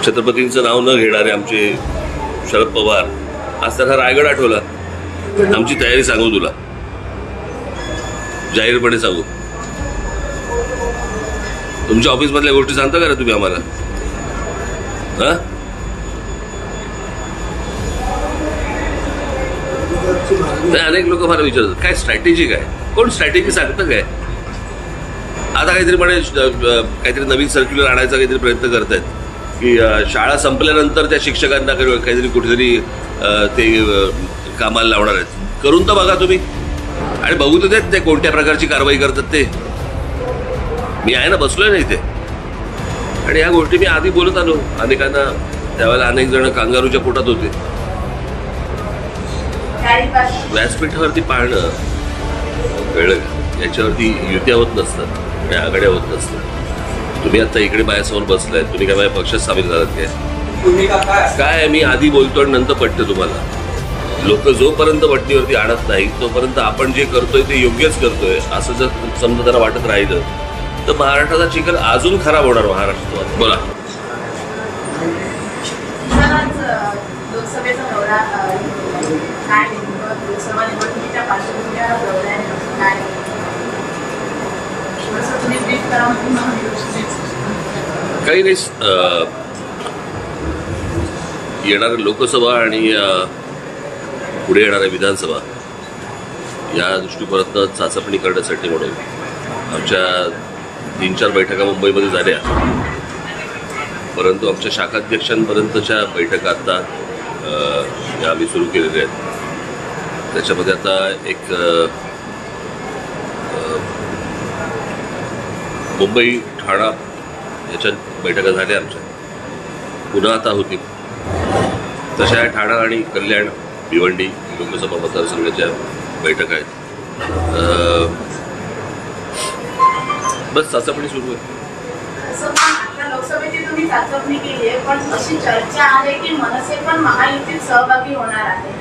छत्रपतींचं नाव न घेणारे आमचे शरद पवार आज त्यांना रायगड आठवला. आमची तयारी सांगू तुला, जाहीरपणे सांगू. तुमच्या ऑफिसमधल्या गोष्टी सांगता का रे तुम्ही आम्हाला? हा, अनेक लोक मला विचारतात काय स्ट्रॅटेजी, काय कोण स्ट्रॅटेजी सांगतं काय? आता काहीतरी म्हणे काहीतरी नवीन सर्क्युलर आणायचा काहीतरी प्रयत्न करतायत की शाळा संपल्यानंतर त्या शिक्षकांना काहीतरी कुठेतरी ते कामाला लावणार आहेत. करून तर बघा तुम्ही, आणि बघू तर देत ते कोणत्या प्रकारची कारवाई करतात ते. मी आहे ना, बसलोय ना इथे, आणि ह्या गोष्टी मी आधी बोलत आलो अनेकांना. त्यावेळेला अनेक जण कांगारूच्या पोटात होते. व्यासपीठावरती पाहणं कळलं, याच्यावरती युत्या होत नसतात आणि आघाड्या होत नसतात. तुम्ही आता इकडे माझ्यासमोर बसलाय, तुम्ही काय माझ्या पक्षात सामील झालात काय? मी आधी बोलतो आणि नंतर पटतं तुम्हाला. लोक जोपर्यंत वटणीवरती आणत नाही तोपर्यंत आपण जे करतोय ते योग्यच करतोय असं जर समजा त्यांना वाटत राहिलं तर महाराष्ट्राचा चिखल अजून खराब होणार महाराष्ट्रात. बोला. काही नाही, येणाऱ्या लोकसभा आणि पुढे येणाऱ्या विधानसभा या दृष्टिकोनातनं चाचपणी करण्यासाठी म्हणून आमच्या 3-4 बैठका मुंबईमध्ये झाल्या, परंतु आमच्या शाखाध्यक्षांपर्यंतच्या बैठका आता आम्ही सुरू केलेल्या आहेत. त्याच्यामध्ये आता एक मुंबई ठाणा याच्या बैठका झाल्या आमच्या, पुन्हा आता होतील. तशा ठाणा आणि कल्याण भिवंडी लोकसभा मतदारसंघाच्या बैठका आहेत. बस चाचपणी सुरू आहे. लोकसभेची तुम्ही चाचपणी केली आहे, पण अशी चर्चा आहे की मनसे पण महायुतीत सहभागी होणार आहे,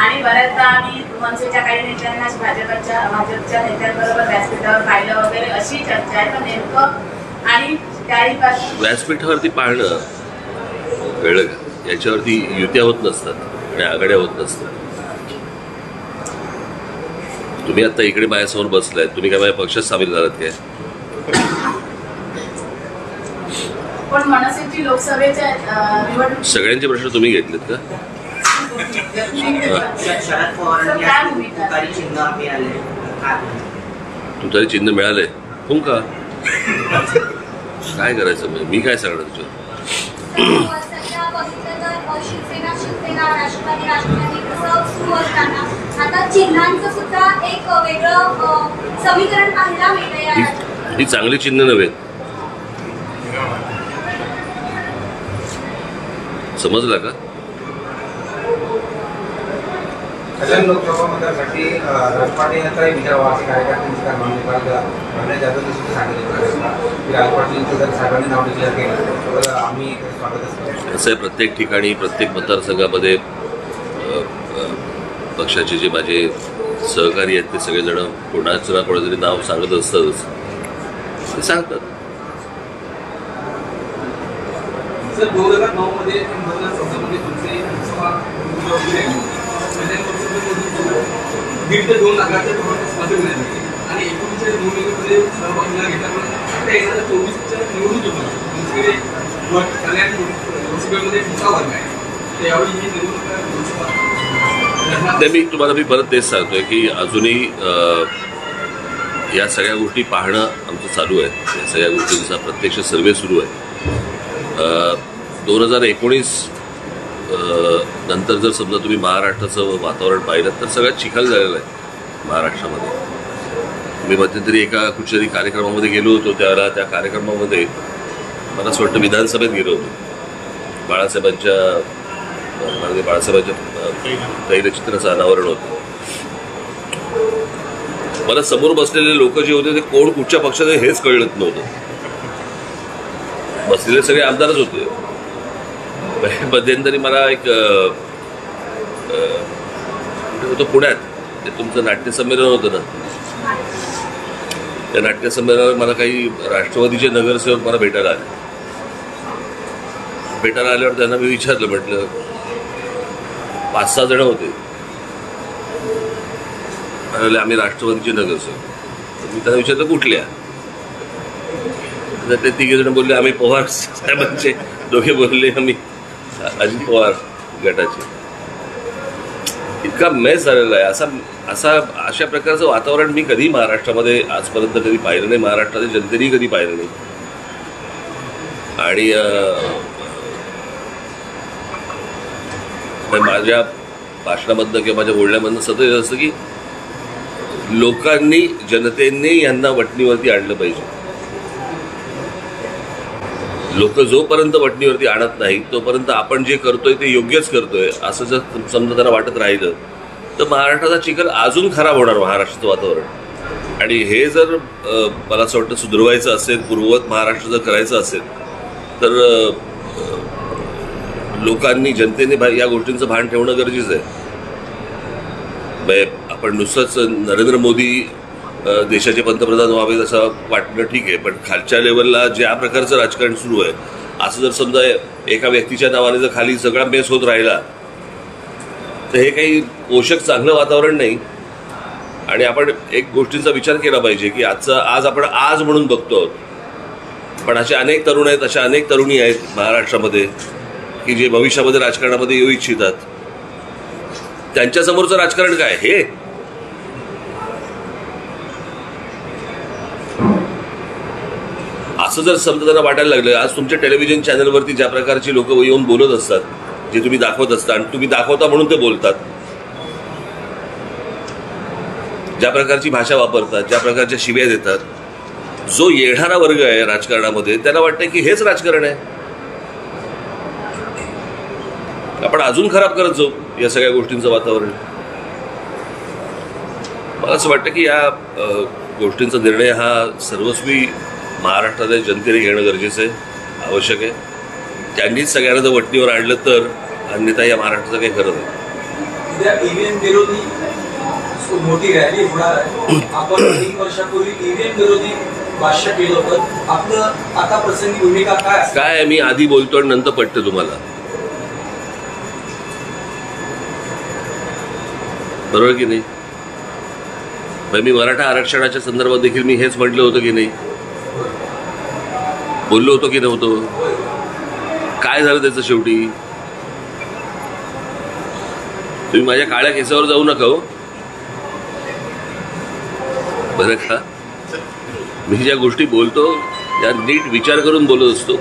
आणि बऱ्याचदा आम्ही मनसेच्या काही नेत्यांना भाजपच्या नेत्यांबरोबर व्यासपीठावर पाहिलं वगैरे अशी चर्चा आहे. पण नेमकं आणि त्याही व्यासपीठावरती पाहणं कळलं का, याच्यावरती युत्या होत नसतात आणि आघाड्या होत नसतात. तुम्ही आता इकडे माझ्यासमोर बसलाय, तुम्ही काय माझ्या पक्षात सामील झालात काय? पण मनसेची लोकसभेच्या निवडणूक सगळ्यांचे प्रश्न तुम्ही घेतलेत का? तुमचं चिन्ह मिळालंय हो का? काय करायचं म्हणजे मी काय सांगणार तुझं? ही चांगली चिन्ह नव्हे, समजला का? लोकसभा मतदारसाठी राजपाटी विचारावा असे असं आहे. प्रत्येक ठिकाणी प्रत्येक मतदारसंघामध्ये पक्षाचे जे माझे सहकारी आहेत ते सगळेजण कोणाचं ना कोणाचं नाव सांगत असतातच, ते सांगतात. 2009 मध्ये 2014 मध्ये तुमचे दीड ते 2 लाखाच्या मतं मिळाली, आणि 19च्या निवडणुकीमध्ये सहभाग न घेता आता येणाऱ्या 24च्या निवडणुकीमध्ये कल्याण लोकसभेमध्ये मोठा वर्ग आहे. त्यावेळी ही निवडणूक मी तुम्हाला परत तेच सांगतोय की अजूनही या सगळ्या गोष्टी पाहणं आमचं चालू आहे. या सगळ्या गोष्टींचा प्रत्यक्ष सर्वे सुरू आहे. 2019 नंतर जर समजा तुम्ही महाराष्ट्राचं वातावरण पाहिलं तर सगळ्यात चिखल झालेलं आहे महाराष्ट्रामध्ये. मी मध्यंतरी एका कुठच्यातरी कार्यक्रमामध्ये गेलो होतो, त्यावेळेला त्या कार्यक्रमामध्ये मला असं वाटतं विधानसभेत गेलो होतो. बाळासाहेबांच्या तैलचित्राचं अनावरण होतं. मला समोर बसलेले लोक जे होते ते कोण कुठच्या पक्षाचे हेच कळत नव्हतं. बसलेले सगळे आमदारच होते. मध्यंतरी मला एक होतं पुण्यात, ते तुमचं नाट्यसंमेलन होतं ना, त्या नाट्यसंमेलनावर मला काही राष्ट्रवादीचे नगरसेवक मला भेटायला आले. भेटायला आल्यावर त्यांना मी विचारलं, म्हटलं 5-6 जण होते, म्हणाले आम्ही राष्ट्रवादीचे नगरसेवक. मी त्यांना विचारलं कुठल्या, तर ते 3 जण बोलले आम्ही पवार साहेबांचे, 2 बोलले आम्ही अजित पवार गटाचे. इतका मेस झालेला आहे. अशा प्रकारचं वातावरण मी कधी महाराष्ट्रामध्ये आजपर्यंत कधी पाहिलं नाही, महाराष्ट्राच्या जनतेने कधी पाहिलं नाही. आणि माझ्या भाषणामधनं किंवा माझ्या बोलण्यामधनं सतत असतं की लोकांनी, जनतेने यांना वटणीवरती आणलं पाहिजे. लोक जोपर्यंत वटणीवरती आणत नाही तोपर्यंत आपण जे करतोय ते योग्यच करतोय असं जर समजा त्यांना वाटत राहिलं तर महाराष्ट्राचा चिखल अजून खराब होणार, महाराष्ट्राचं वातावरण. आणि हे जर मला असं वाटतं सुधारवायचं असेल, पूर्ववत महाराष्ट्र जर करायचं असेल तर लोकांनी, जनतेने या गोष्टींचं भान ठेवणं गरजेचं आहे. आपण नुसतंच नरेंद्र मोदी देशाचे पंतप्रधान व्हावेत असं वाटणं ठीक आहे, पण खालच्या लेवलला ज्या प्रकारचं राजकारण सुरू आहे, असं जर समजा एका व्यक्तीच्या नावाने जर खाली सगळा मेस होत राहिला तर हे काही पोषक चांगलं वातावरण नाही. आणि आपण एक गोष्टींचा विचार केला पाहिजे की आज आपण आज म्हणून बघतो आहोत, पण असे अनेक तरुण आहेत, अशा अनेक तरुणी आहेत महाराष्ट्रामध्ये की जे भविष्यामध्ये राजकारणामध्ये येऊ इच्छितात. त्यांच्यासमोरचं राजकारण काय हे, असं जर समजा त्यांना वाटायला लागलं. आज तुमच्या टेलिव्हिजन चॅनलवरती ज्या प्रकारची लोक येऊन बोलत असतात, जे तुम्ही दाखवत असता आणि तुम्ही दाखवता म्हणून ते बोलतात, ज्या प्रकारची भाषा वापरतात, ज्या प्रकारच्या शिव्या देतात, जो येणारा वर्ग आहे राजकारणामध्ये त्याला वाटतं की हेच राजकारण आहे. आपण अजून खराब करत जाऊ या सगळ्या गोष्टींचं वातावरण. मला असं वाटतं की या गोष्टींचा निर्णय हा सर्वस्वी महाराष्ट्राच्या जनतेने घेणं गरजेचं आहे, आवश्यक आहे. त्यांनीच सगळ्यांना जर वटणीवर आणलं तर, अन्यथा या महाराष्ट्राचं काही खरं नाही. उद्या ईव्हीएम विरोधी मोठी रॅली होणार आहे. आपण 3 वर्षापूर्वी ईव्हीएम विरोधी भाष्य केलं होतं. आपलं आता प्रसंगी भूमिका काय? मी आधी बोलतो आणि नंतर पटतं तुम्हाला, बरोबर की नाही? मी मराठा आरक्षणाच्या संदर्भात देखील मी हेच म्हटलं होतं की नाही, बोललो होतो की नव्हतो? काय झालं त्याचं शेवटी? तुम्ही माझ्या काळ्या केसावर जाऊ नका हो, बरं का? मी ज्या गोष्टी बोलतो त्या नीट विचार करून बोलत असतो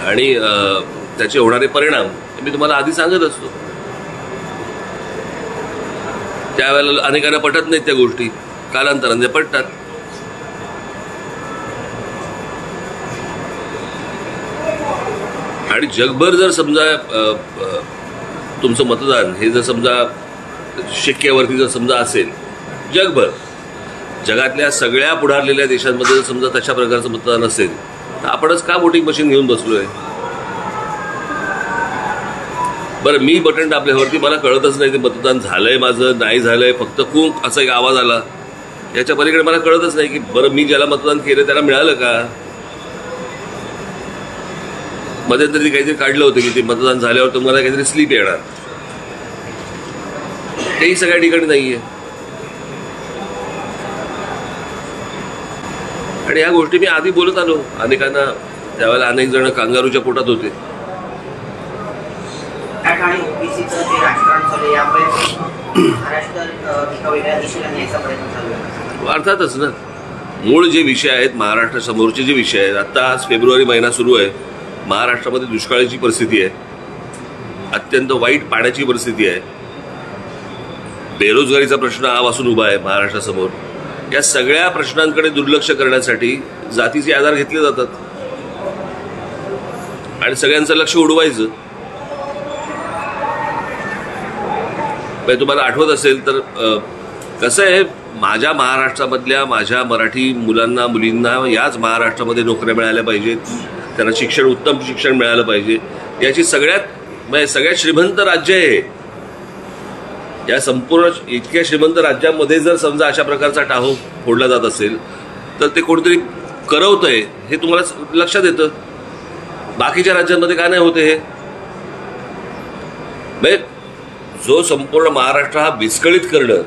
आणि त्याचे होणारे परिणाम मी तुम्हाला आधी सांगत असतो. त्यावेळेला अनेकांना पटत नाहीत त्या गोष्टी, कालांतराने पटतात. आणि जगभर जर समजा तुमचं मतदान हे जर समजा शिक्क्यावरती जर समजा असेल, जगभर जगातल्या सगळ्या पुढारलेल्या देशांमध्ये जर समजा तशा प्रकारचं मतदान असेल तर आपणच का वोटिंग मशीन घेऊन बसलोय? बरं, मी बटन दाबल्यावरती मला कळतच नाही ते मतदान झालंय माझं, नाही झालंय, फक्त खूप असा एक आवाज आला, याच्या पलीकडे मला कळतच नाही की बरं मी ज्याला मतदान केलं त्याला मिळालं का? मध्यंतरी काहीतरी काढलं होतं की ते मतदान झाल्यावर तुम्हाला काहीतरी स्लिप येणार, तेही सगळ्या ठिकाणी नाहीये. आणि या गोष्टी मी आधी बोलत आलो अनेकांना, त्यावेळेला अनेक जण कांगारूच्या पोटात होते. आणि ओबीसीचं जे राजकारण चालू आहे यामुळे महाराष्ट्र एका वेगळ्या दिशेला न्यायचा प्रयत्न चालू आहे. अर्थातच ना, मूळ जे विषय आहेत महाराष्ट्रासमोरचे जे विषय आहेत, आता आज फेब्रुवारी महिना सुरू आहे, महाराष्ट्रामध्ये दुष्काळाची परिस्थिती आहे, अत्यंत वाईट पाण्याची परिस्थिती आहे, बेरोजगारीचा प्रश्न आवासून उभा आहे महाराष्ट्रासमोर. या सगळ्या प्रश्नांकडे दुर्लक्ष करण्यासाठी जातीचे आधार घेतले जातात आणि सगळ्यांचं लक्ष उडवायचं. तुम्हाला आठवत असेल तर कसं आहे, माझ्या महाराष्ट्रामधल्या माझ्या मराठी मुलांना मुलींना याच महाराष्ट्रामध्ये नोकऱ्या मिळाल्या पाहिजेत, त्यांना शिक्षण, उत्तम शिक्षण मिळालं पाहिजे, याची सगळ्यात श्रीमंत राज्य आहे. या संपूर्ण इतक्या श्रीमंत राज्यामध्ये जर समजा अशा प्रकारचा टाहो फोडला जात असेल तर ते कोणीतरी करवतंय हे तुम्हाला लक्षात येतं. बाकीच्या राज्यांमध्ये का नाही होते हे? म्हणजे जो संपूर्ण महाराष्ट्र हा विस्कळीत करणं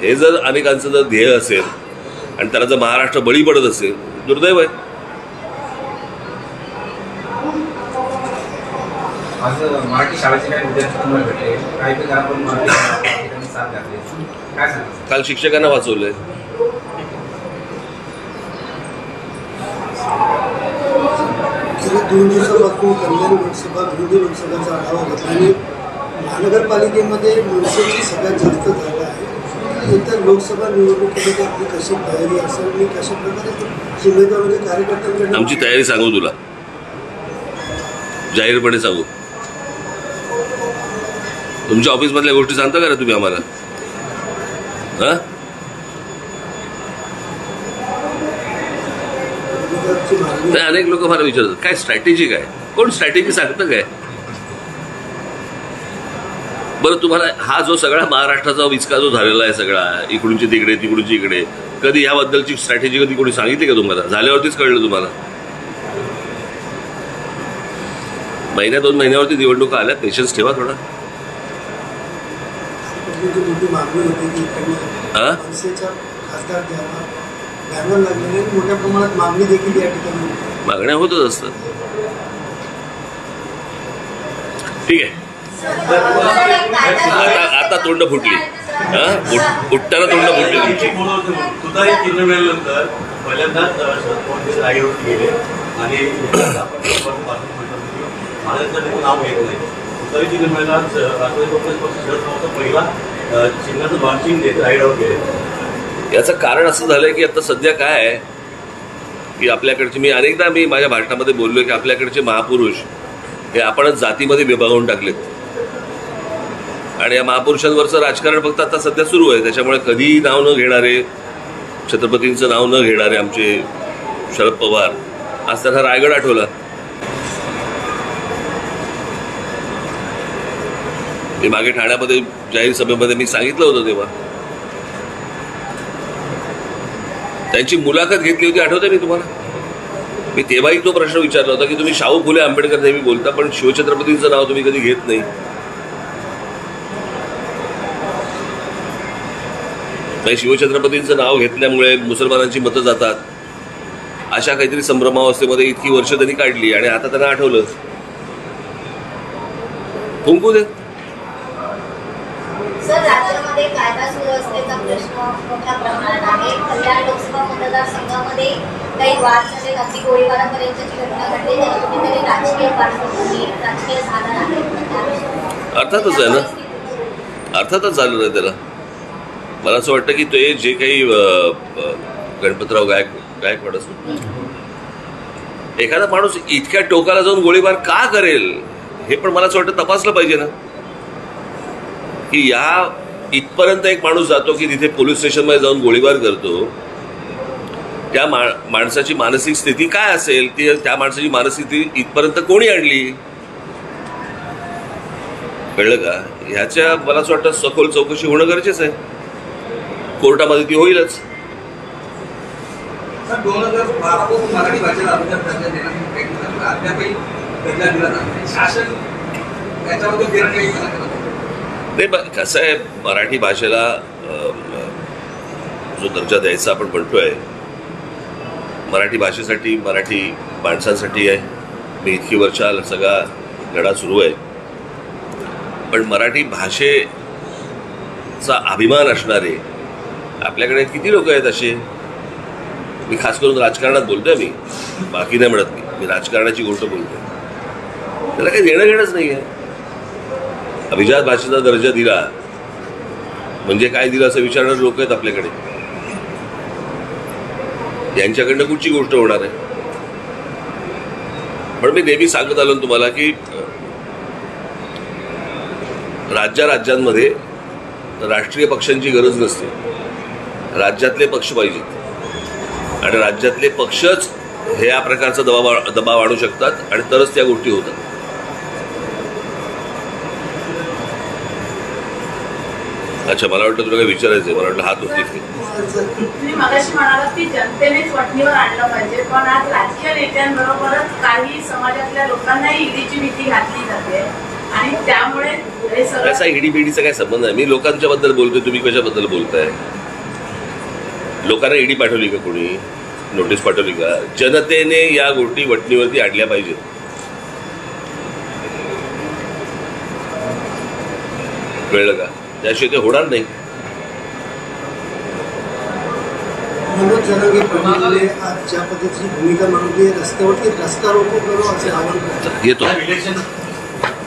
हे जर अनेकांचं जर ध्येय असेल आणि त्याला जर महाराष्ट्र बळी पडत असेल, दुर्दैव आहे. आज मराठी शाळेचे काही विद्यार्थी तुम्हाला भेटले, काही ठिकाणी आपण मराठी साथ घातली, काय सांगा? काल शिक्षकांना वाचवलंय. गेल्या 2 दिवसापासून कल्याण लोकसभा विरोधी लोकसभाचा आढावा घेतला आणि महानगरपालिकेमध्ये मनसेची सगळ्यात जास्त जागा आहे. इतर लोकसभा निवडणुकीमध्ये आपली कशी तयारी असेल आणि कशा प्रकारे उमेदवारांच्या कार्यकर्त्यांकडे आमची तयारी सांगू तुला, जाहीरपणे सांगू. तुमच्या ऑफिसमधल्या गोष्टी सांगता का रे तुम्ही आम्हाला? हा, नाही, अनेक लोक मला विचारतात काय स्ट्रॅटेजी काय, कोण स्ट्रॅटेजी सांगतं काय? बरं, तुम्हाला हा जो सगळा महाराष्ट्राचा विचका जो झालेला आहे सगळा, इकडूनची तिकडे तिकडूनची इकडे, कधी ह्याबद्दलची स्ट्रॅटेजी कधी कोणी सांगितली का तुम्हाला? झाल्यावरतीच कळलं तुम्हाला. महिन्या 2 महिन्यावरती निवडणुका आल्या, पेशन्स ठेवा थोडा. मोठी मागणी होती की हा, मनसेच्या खासदार द्यावा, बॅनर लागलेले मोठ्या प्रमाणात मागणी देखील या ठिकाणी मागण्या होतच असतात. ठीक आहे, आता तोंड फुटली. हा, उठताना तोंड फुटली तुमची. तुतारी चिन्ह मिळाल्यानंतर पहिल्यांदाच रायगड गेले आणि महाराष्ट्राचं नाव घेत नाही. तुतारी चिन्ह मिळाल्यास राष्ट्रवादी काँग्रेस पक्ष शरद पवारचा पहिला चिन्हाचं लॉन्चिंग देत रायगडवर गेले. याचं कारण असं झालंय की आता सध्या काय आहे की आपल्याकडचे, मी अनेकदा माझ्या भाषणामध्ये बोललोय की आपल्याकडचे महापुरुष हे आपणच जातीमध्ये विभागून टाकलेत आणि या महापुरुषांवरचं राजकारण फक्त आता सध्या सुरू आहे. त्याच्यामुळे कधी नाव न घेणारे, छत्रपतींचं नाव न घेणारे आमचे शरद पवार, आज त्यांना रायगड आठवला. ते मागे ठाण्यामध्ये जाहीर सभेमध्ये मी सांगितलं होतं, तेव्हा त्यांची मुलाखत घेतली होती, आठवते मी तुम्हाला? मी तेव्हाही तो प्रश्न विचारला होता की तुम्ही शाहू फुले आंबेडकर नेहमी बोलता, पण शिवछत्रपतींचं नाव तुम्ही कधी घेत नाही. शिवछत्रपतींचं नाव घेतल्यामुळे मुसलमानांची मतं जातात, अशा काहीतरी संभ्रमावस्थेमध्ये इतकी वर्ष त्यांनी काढली आणि आता त्यांना आठवलं. फुंकू दे. सर, राज्यामध्ये कायदा सुव्यवस्थेचा प्रश्न मोठ्या प्रमाणात आहे. कल्याण लोकसभा मतदारसंघामध्ये काही वाद झाले, अगदी गोळीबारापर्यंतची घटना घडली, त्याला कुठेतरी राजकीय पार्श्वभूमी, राजकीय साधन आहे. अर्थातच आहे ना, अर्थातच झालं नाही त्याला. मला असं वाटतं की ते जे काही गणपतराव गायकवाड असतो, एखादा माणूस इतक्या टोकाला जाऊन गोळीबार का करेल हे पण मला असं वाटतं तपासलं पाहिजे ना. की या इथपर्यंत एक माणूस जातो की तिथे पोलीस स्टेशनमध्ये जाऊन गोळीबार करतो, त्या माणसाची मानसिक स्थिती काय असेल, ती त्या माणसाची मानसिक स्थिती इथपर्यंत कोणी आणली, कळलं का? ह्याच्या मला असं वाटतं सखोल चौकशी होणं गरजेचं आहे. कोर्टामध्ये ती होईलच. सर, 2012 पासून मराठी भाषेला अभ्यास करण्यात येण्याचा प्रयत्न झाला, अद्यापही दर्जा दिला जात नाही. शासन त्याच्याबद्दल काही नाही, कसं आहे, मराठी भाषेला जो दर्जा द्यायचा आपण म्हणतोय, मराठी भाषेसाठी, मराठी माणसांसाठी आहे. मी इतकी वर्ष सगळा लढा सुरू आहे, पण मराठी भाषेचा अभिमान असणारे आपल्याकडे किती लोक आहेत असे. मी खास करून राजकारणात बोलतोय, मी बाकी नाही म्हणत, मी राजकारणाची गोष्ट बोलतोय. त्याला काही देणं घेणंच नाही आहे. अभिजात भाषेचा दर्जा दिला म्हणजे काय दिलं असं विचारणारे लोक आहेत आपल्याकडे. यांच्याकडनं कुठची गोष्ट होणार आहे? पण मी नेहमी सांगत आलो तुम्हाला की राज्यांमध्ये राष्ट्रीय पक्षांची गरज नसते, राज्यातले पक्ष पाहिजेत आणि राज्यातले पक्षच हे या प्रकारचा दबाव आणू शकतात आणि तरच त्या गोष्टी होतात. अच्छा, मला वाटलं तुला काय विचारायचंय, मला वाटलं हात होती. तुम्ही मगाशी म्हणालात की जनतेनेच वठणीवर आणलं पाहिजे, पण आज राजकीय नेत्यांबरोबरच काही समाजातल्या लोकांनाही ईडीची भीती घातली जाते आणि त्यामुळे हे सगळं. कसा ईडी बीडीचा काय संबंध आहे? मी लोकांच्या बद्दल बोलतोय, तुम्ही कशाबद्दल बोलताय? लोकांना ईडी पाठवली का, कोणी नोटीस पाठवली का? जनतेने या गोष्टी वठणीवरती आणल्या पाहिजेत. कळलं का? त्याशिवाय ते होणार नाही. मनोज जरांगे पाटील आज ज्या पद्धतीची भूमिका मांडली, रस्त्यावरती रस्ता रोको करू असे आवाहन करतात. येतो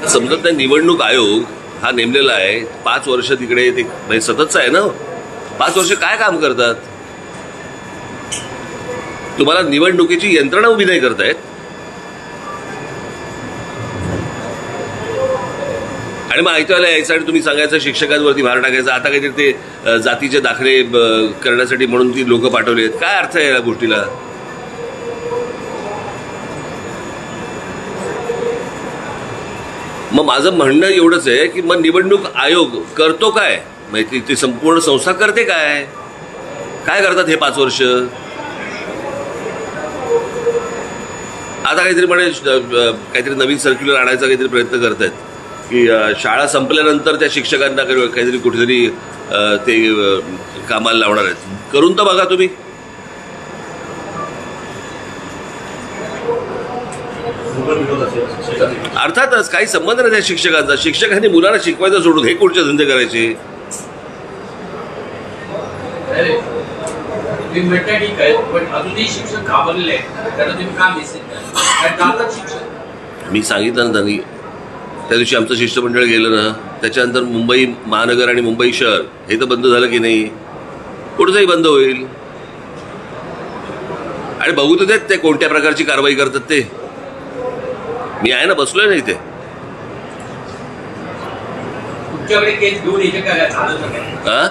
समजत नाही. निवडणूक आयोग हा नेमलेला आहे, 5 वर्ष तिकडे ते म्हणजे सततच आहे ना. 5 वर्ष काय काम करतात? तुम्हाला निवडणुकीची यंत्रणा उभी नाही करतायत. आणि मग ऐकायला यायचं आणि तुम्ही सांगायचं शिक्षकांवरती भार टाकायचा. आता काहीतरी ते जातीचे दाखले करण्यासाठी म्हणून ती लोक पाठवली आहेत. काय अर्थ आहे या गोष्टीला? मग माझं म्हणणं एवढंच आहे की मग निवडणूक आयोग करतो काय, माहिती ती संपूर्ण संस्था करते काय? काय करतात हे 5 वर्ष? आता काहीतरी म्हणे काहीतरी नवीन सर्क्युलर आणायचा काहीतरी प्रयत्न करतायत की शाळा संपल्यानंतर त्या शिक्षकांना काहीतरी कुठेतरी ते कामाला लावणार आहेत. करून तर बघा तुम्ही. अर्थातच काही संबंध नाही त्या शिक्षकांचा. शिक्षकांनी मुलांना शिकवायचं सोडून हे कुठचे धंदे करायचे? तुम्ही म्हणता ठीक आहे, पण अजूनही शिक्षक घाबरलेले आहेत. त्यांना तुम्ही का मेसेज द्या? शिक्षक मी सांगितलं ना त्यांनी, त्या दिवशी आमचं शिष्टमंडळ गेलं ना, त्याच्यानंतर मुंबई महानगर आणि मुंबई शहर हे तर बंद झालं की नाही? कुठचंही बंद होईल. आणि बघू तर देत ते कोणत्या प्रकारची कारवाई करतात ते. मी आहे ना, बसलोय ना इथे. तुमच्याकडे केस घेऊन यायचे काय झालं? हा,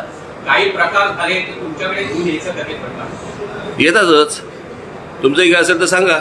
काही प्रकार झाले ते तुमच्याकडे घेऊन यायचं का? ते प्रकार येतातच. तुमचंही काय असेल तर सांगा.